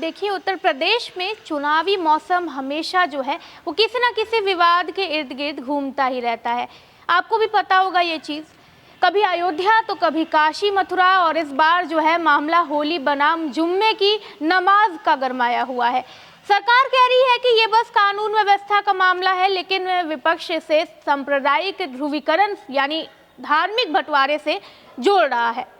देखिए, उत्तर प्रदेश में चुनावी मौसम हमेशा जो है वो किसी न किसी विवाद के इर्द गिर्द घूमता ही रहता है। आपको भी पता होगा ये चीज़। कभी अयोध्या तो कभी काशी मथुरा, और इस बार जो है मामला होली बनाम जुम्मे की नमाज का गरमाया हुआ है। सरकार कह रही है कि ये बस कानून व्यवस्था का मामला है, लेकिन विपक्ष इसे सांप्रदायिक ध्रुवीकरण यानी धार्मिक बंटवारे से जोड़ रहा है।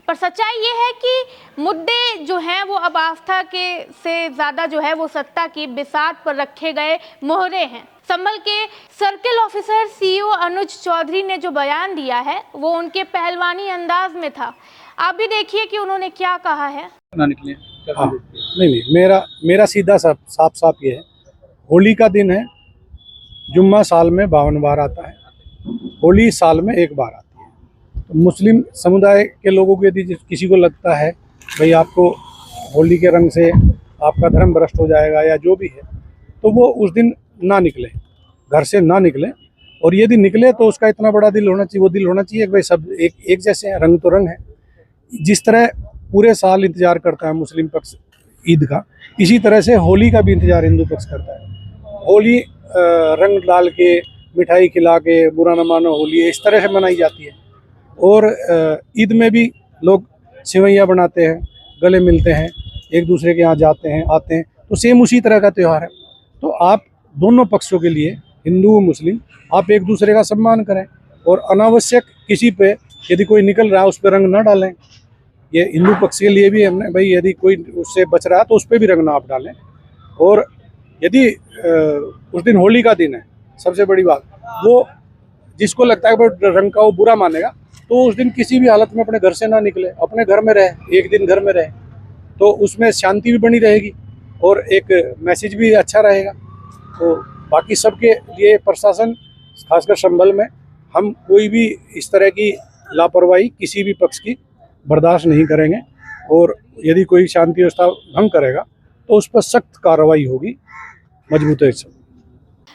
पर सच्चाई ये है कि मुद्दे जो हैं वो अब आस्था के से ज़्यादा जो है वो सत्ता की बिसात पर रखे गए मोहरे हैं। संभल के सर्किल ऑफिसर सीईओ अनुज चौधरी ने जो बयान दिया है वो उनके पहलवानी अंदाज में था। आप भी देखिए कि उन्होंने क्या कहा है। हाँ, नहीं, मेरा सीधा साफ ये है, होली का दिन है, जुम्मा साल में 52 बार आता है, होली साल में एक बार आती है। तो मुस्लिम समुदाय के लोगों को यदि किसी को लगता है भाई आपको होली के रंग से आपका धर्म भ्रष्ट हो जाएगा या जो भी है, तो वो उस दिन ना निकले, घर से ना निकले। और यदि निकले तो उसका इतना बड़ा दिल होना चाहिए, वो दिल होना चाहिए कि भाई सब एक जैसे हैं, रंग तो रंग है। जिस तरह पूरे साल इंतजार करता है मुस्लिम पक्ष ईद का, इसी तरह से होली का भी इंतजार हिंदू पक्ष करता है। होली रंग डाल के, मिठाई खिला के, बुरा न मानो होली, इस तरह से मनाई जाती है। और ईद में भी लोग सेवैयाँ बनाते हैं, गले मिलते हैं, एक दूसरे के यहाँ जाते हैं, आते हैं, तो सेम उसी तरह का त्यौहार है। तो आप दोनों पक्षों के लिए, हिंदू मुस्लिम, आप एक दूसरे का सम्मान करें और अनावश्यक किसी पे यदि कोई निकल रहा है उस पर रंग ना डालें। ये हिंदू पक्ष के लिए भी हमने भाई, यदि कोई उससे बच रहा है तो उस पर भी रंग ना आप डालें। और यदि उस दिन होली का दिन है, सबसे बड़ी बात, वो जिसको लगता है कि रंग का वो बुरा मानेगा, तो उस दिन किसी भी हालत में अपने घर से ना निकले, अपने घर में रहे, एक दिन घर में रहे, तो उसमें शांति भी बनी रहेगी और एक मैसेज भी अच्छा रहेगा। तो बाकी सबके लिए प्रशासन, खासकर संभल में, हम कोई भी इस तरह की लापरवाही किसी भी पक्ष की बर्दाश्त नहीं करेंगे। और यदि कोई शांति व्यवस्था भंग करेगा तो उस पर सख्त कार्रवाई होगी, मजबूती से।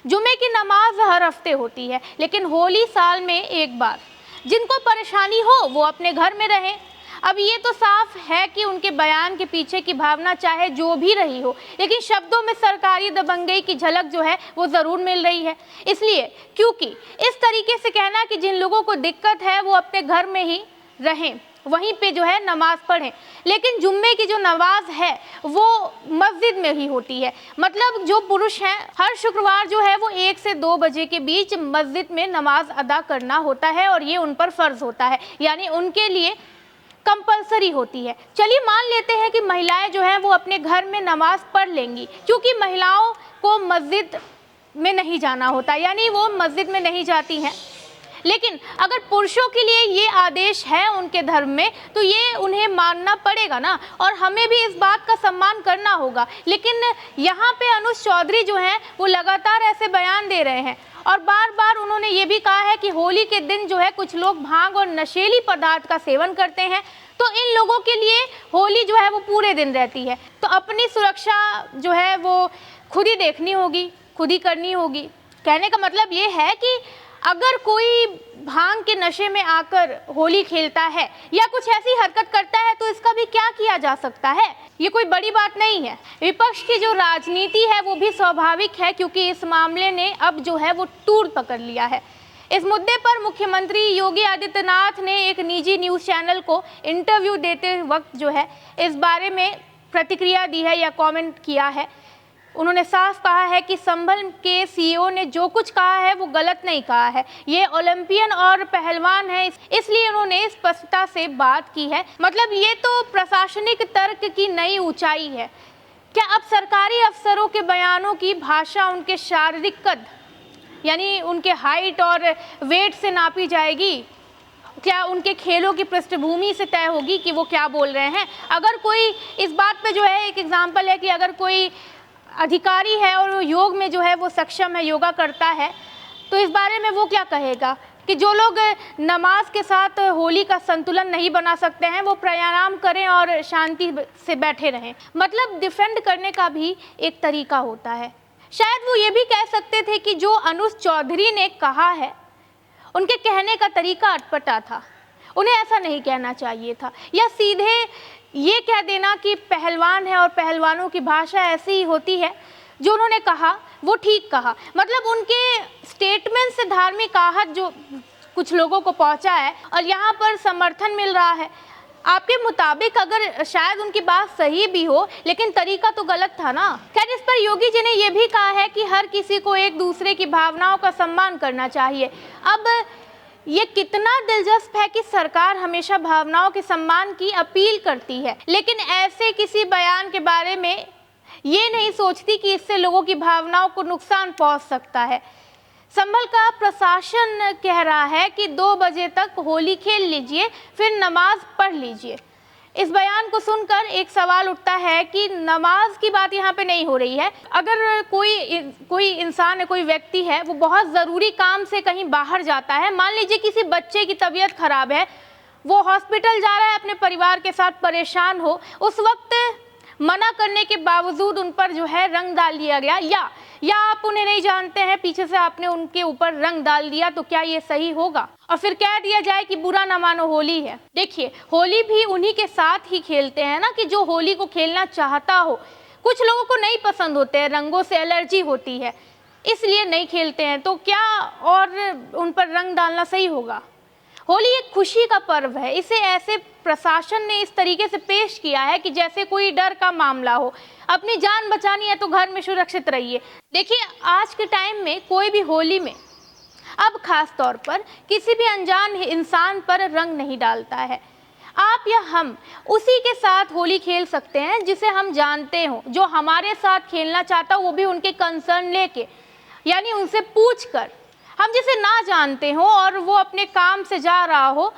जुम्मे की नमाज हर हफ्ते होती है, लेकिन होली साल में एक बार। जिनको परेशानी हो वो अपने घर में रहें। अब ये तो साफ है कि उनके बयान के पीछे की भावना चाहे जो भी रही हो, लेकिन शब्दों में सरकारी दबंगई की झलक जो है वो ज़रूर मिल रही है। इसलिए क्योंकि इस तरीके से कहना कि जिन लोगों को दिक्कत है वो अपने घर में ही रहें, वहीं पे जो है नमाज पढ़ें, लेकिन जुम्मे की जो नमाज है वो मस्जिद में ही होती है। मतलब जो पुरुष हैं, हर शुक्रवार जो है वो 1 से 2 बजे के बीच मस्जिद में नमाज अदा करना होता है और ये उन पर फ़र्ज़ होता है, यानी उनके लिए कंपलसरी होती है। चलिए मान लेते हैं कि महिलाएं जो हैं वो अपने घर में नमाज पढ़ लेंगी, क्योंकि महिलाओं को मस्जिद में नहीं जाना होता, यानी वो मस्जिद में नहीं जाती हैं। लेकिन अगर पुरुषों के लिए ये आदेश है उनके धर्म में, तो ये उन्हें मानना पड़ेगा ना, और हमें भी इस बात का सम्मान करना होगा। लेकिन यहाँ पे अनुज चौधरी जो हैं वो लगातार ऐसे बयान दे रहे हैं, और बार बार उन्होंने ये भी कहा है कि होली के दिन जो है कुछ लोग भांग और नशीली पदार्थ का सेवन करते हैं, तो इन लोगों के लिए होली जो है वो पूरे दिन रहती है। तो अपनी सुरक्षा जो है वो खुद ही देखनी होगी, खुद ही करनी होगी। कहने का मतलब ये है कि अगर कोई भांग के नशे में आकर होली खेलता है या कुछ ऐसी हरकत करता है तो इसका भी क्या किया जा सकता है, ये कोई बड़ी बात नहीं है। विपक्ष की जो राजनीति है वो भी स्वाभाविक है, क्योंकि इस मामले ने अब जो है वो तूड़ पकड़ लिया है। इस मुद्दे पर मुख्यमंत्री योगी आदित्यनाथ ने एक निजी न्यूज़ चैनल को इंटरव्यू देते वक्त जो है इस बारे में प्रतिक्रिया दी है या कमेंट किया है। उन्होंने साफ कहा है कि संभल के सीईओ ने जो कुछ कहा है वो गलत नहीं कहा है। ये ओलंपियन और पहलवान है, इसलिए उन्होंने स्पष्टता से बात की है। मतलब ये तो प्रशासनिक तर्क की नई ऊंचाई है। क्या अब सरकारी अफसरों के बयानों की भाषा उनके शारीरिक कद यानी उनके हाइट और वेट से नापी जाएगी? क्या उनके खेलों की पृष्ठभूमि से तय होगी कि वो क्या बोल रहे हैं? अगर कोई इस बात पे जो है, एक एग्जाम्पल है कि अगर कोई अधिकारी है और वो योग में जो है वो सक्षम है, योगा करता है, तो इस बारे में वो क्या कहेगा कि जो लोग नमाज के साथ होली का संतुलन नहीं बना सकते हैं वो प्राणायाम करें और शांति से बैठे रहें। मतलब डिफेंड करने का भी एक तरीका होता है। शायद वो ये भी कह सकते थे कि जो अनुज चौधरी ने कहा है उनके कहने का तरीका अटपटा था, उन्हें ऐसा नहीं कहना चाहिए था, या सीधे ये कह देना कि पहलवान है और पहलवानों की भाषा ऐसी ही होती है, जो उन्होंने कहा वो ठीक कहा। मतलब उनके स्टेटमेंट से धार्मिक आहत जो कुछ लोगों को पहुंचा है और यहाँ पर समर्थन मिल रहा है। आपके मुताबिक अगर शायद उनकी बात सही भी हो, लेकिन तरीका तो गलत था ना। खैर, इस पर योगी जी ने यह भी कहा है कि हर किसी को एक दूसरे की भावनाओं का सम्मान करना चाहिए। अब ये कितना दिलचस्प है कि सरकार हमेशा भावनाओं के सम्मान की अपील करती है, लेकिन ऐसे किसी बयान के बारे में ये नहीं सोचती कि इससे लोगों की भावनाओं को नुकसान पहुंच सकता है। संभल का प्रशासन कह रहा है कि 2 बजे तक होली खेल लीजिए, फिर नमाज पढ़ लीजिए। इस बयान को सुनकर एक सवाल उठता है कि नमाज की बात यहाँ पे नहीं हो रही है। अगर कोई इंसान है, कोई व्यक्ति है, वो बहुत ज़रूरी काम से कहीं बाहर जाता है, मान लीजिए किसी बच्चे की तबीयत खराब है, वो हॉस्पिटल जा रहा है अपने परिवार के साथ, परेशान हो, उस वक्त मना करने के बावजूद उन पर जो है रंग डाल दिया गया, या आप उन्हें नहीं जानते हैं, पीछे से आपने उनके ऊपर रंग डाल दिया, तो क्या ये सही होगा? और फिर कह दिया जाए कि बुरा ना मानो, होली है। देखिए, होली भी उन्हीं के साथ ही खेलते हैं ना, कि जो होली को खेलना चाहता हो। कुछ लोगों को नहीं पसंद होते हैं, रंगों से एलर्जी होती है, इसलिए नहीं खेलते हैं, तो क्या और उन पर रंग डालना सही होगा? होली एक खुशी का पर्व है, इसे ऐसे प्रशासन ने इस तरीके से पेश किया है कि जैसे कोई डर का मामला हो। अपनी जान बचानी है तो घर में सुरक्षित रहिए। देखिए, आज के टाइम में कोई भी होली में, अब खास तौर पर किसी भी अनजान इंसान पर रंग नहीं डालता है। आप या हम उसी के साथ होली खेल सकते हैं जिसे हम जानते हो, जो हमारे साथ खेलना चाहता हो, वो भी उनके कंसर्न लेके, यानी उनसे पूछ कर। हम जिसे ना जानते हो और वो अपने काम से जा रहा हो,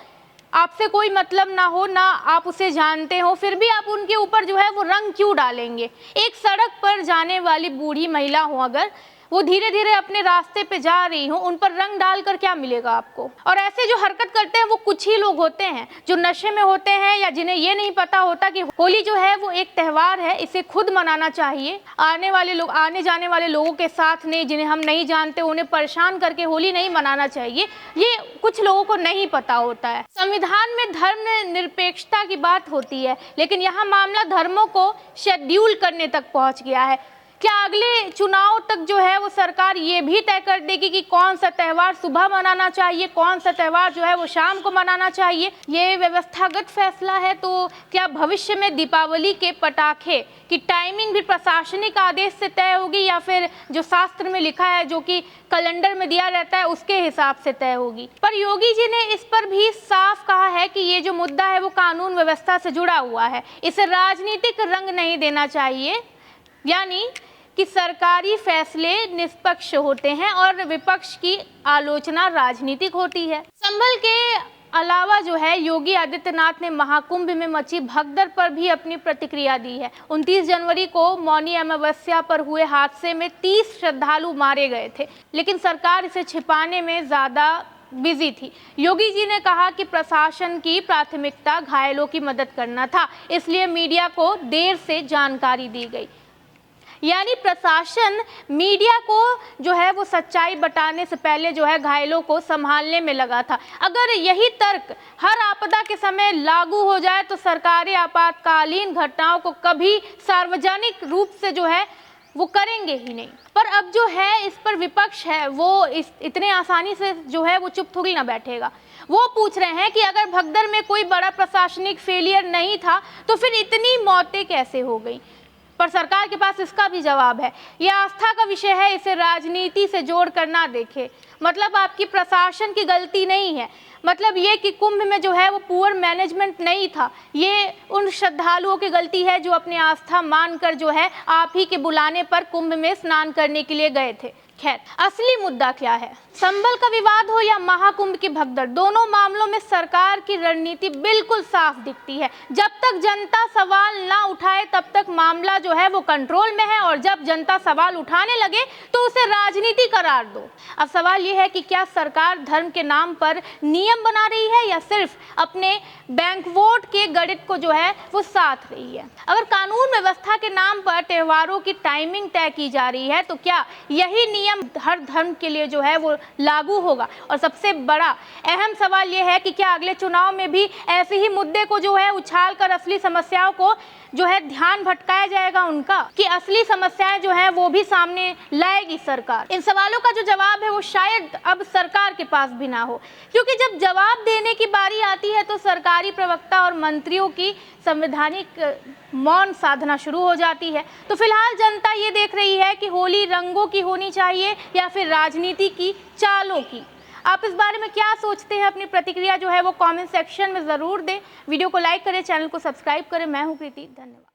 आपसे कोई मतलब ना हो, ना आप उसे जानते हो, फिर भी आप उनके ऊपर जो है वो रंग क्यों डालेंगे? एक सड़क पर जाने वाली बूढ़ी महिला हो, अगर वो धीरे धीरे अपने रास्ते पे जा रही हो, उन पर रंग डालकर क्या मिलेगा आपको? और ऐसे जो हरकत करते हैं वो कुछ ही लोग होते हैं जो नशे में होते हैं, या जिन्हें ये नहीं पता होता कि होली जो है वो एक त्यौहार है, इसे खुद मनाना चाहिए। आने जाने वाले लोगों के साथ नहीं, जिन्हें हम नहीं जानते, उन्हें परेशान करके होली नहीं मनाना चाहिए। ये कुछ लोगों को नहीं पता होता है। संविधान में धर्म निरपेक्षता की बात होती है, लेकिन यहाँ मामला धर्मों को शेड्यूल करने तक पहुँच गया है। क्या अगले चुनाव तक जो है वो सरकार ये भी तय कर देगी कि कौन सा त्यौहार सुबह मनाना चाहिए, कौन सा त्यौहार जो है वो शाम को मनाना चाहिए? ये व्यवस्थागत फैसला है, तो क्या भविष्य में दीपावली के पटाखे की टाइमिंग भी प्रशासनिक आदेश से तय होगी, या फिर जो शास्त्र में लिखा है, जो कि कैलेंडर में दिया रहता है, उसके हिसाब से तय होगी? पर योगी जी ने इस पर भी साफ कहा है कि ये जो मुद्दा है वो कानून व्यवस्था से जुड़ा हुआ है, इसे राजनीतिक रंग नहीं देना चाहिए, यानी कि सरकारी फैसले निष्पक्ष होते हैं और विपक्ष की आलोचना राजनीतिक होती है। संभल के अलावा जो है योगी आदित्यनाथ ने महाकुंभ में मची भगदड़ पर भी अपनी प्रतिक्रिया दी है। 29 जनवरी को मौनी अमावस्या पर हुए हादसे में 30 श्रद्धालु मारे गए थे, लेकिन सरकार इसे छिपाने में ज़्यादा बिजी थी। योगी जी ने कहा कि प्रशासन की प्राथमिकता घायलों की मदद करना था, इसलिए मीडिया को देर से जानकारी दी गई। यानी प्रशासन मीडिया को जो है वो सच्चाई बताने से पहले जो है घायलों को संभालने में लगा था। अगर यही तर्क हर आपदा के समय लागू हो जाए तो सरकारें आपातकालीन घटनाओं को कभी सार्वजनिक रूप से जो है वो करेंगे ही नहीं। पर अब जो है इस पर विपक्ष है वो इतने आसानी से जो है वो चुप थोड़ी ना बैठेगा। वो पूछ रहे हैं कि अगर भगदड़ में कोई बड़ा प्रशासनिक फेलियर नहीं था तो फिर इतनी मौतें कैसे हो गई? पर सरकार के पास इसका भी जवाब है। यह आस्था का विषय है, इसे राजनीति से जोड़ कर ना देखे। मतलब आपकी प्रशासन की गलती नहीं है, मतलब ये कि कुंभ में जो है वो पुअर मैनेजमेंट नहीं था, ये उन श्रद्धालुओं की गलती है जो अपनी आस्था मानकर जो है आप ही के बुलाने पर कुंभ में स्नान करने के लिए गए थे। खैर, असली मुद्दा क्या है? संभल का विवाद हो या महाकुंभ की भगदड़, दोनों मामलों में सरकार की रणनीति बिल्कुल साफ दिखती है। जब तक जनता सवाल ना उठाए तब तक मामला जो है वो कंट्रोल में है, और जब जनता सवाल उठाने लगे तो उसे राजनीति करार दो। अब सवाल ये है कि क्या सरकार धर्म के नाम पर नियम बना रही है या सिर्फ अपने बैंक वोट के गणित को जो है वो साथ रही है? अगर कानून व्यवस्था के नाम पर त्योहारों की टाइमिंग तय की जा रही है तो क्या यही नियम हर धर्म के लिए जो है वो लागू होगा? और सबसे बड़ा अहम सवाल ये है कि क्या अगले चुनाव में भी ऐसे ही मुद्दे को जो है उछाल कर असली समस्याओं को जो है ध्यान भटकाया जाएगा उनका, कि असली समस्याएं जो है वो भी सामने लाएगी सरकार? इन सवालों का जो जवाब है वो शायद अब सरकार के पास भी ना हो, क्योंकि जब जवाब देने की बारी आती है तो सरकारी प्रवक्ता और मंत्रियों की संवैधानिक मौन साधना शुरू हो जाती है। तो फिलहाल जनता ये देख रही है कि होली रंगों की होनी चाहिए या फिर राजनीति की चालों की। आप इस बारे में क्या सोचते हैं? अपनी प्रतिक्रिया जो है वो कमेंट सेक्शन में ज़रूर दें। वीडियो को लाइक करें, चैनल को सब्सक्राइब करें। मैं हूं प्रीति, धन्यवाद।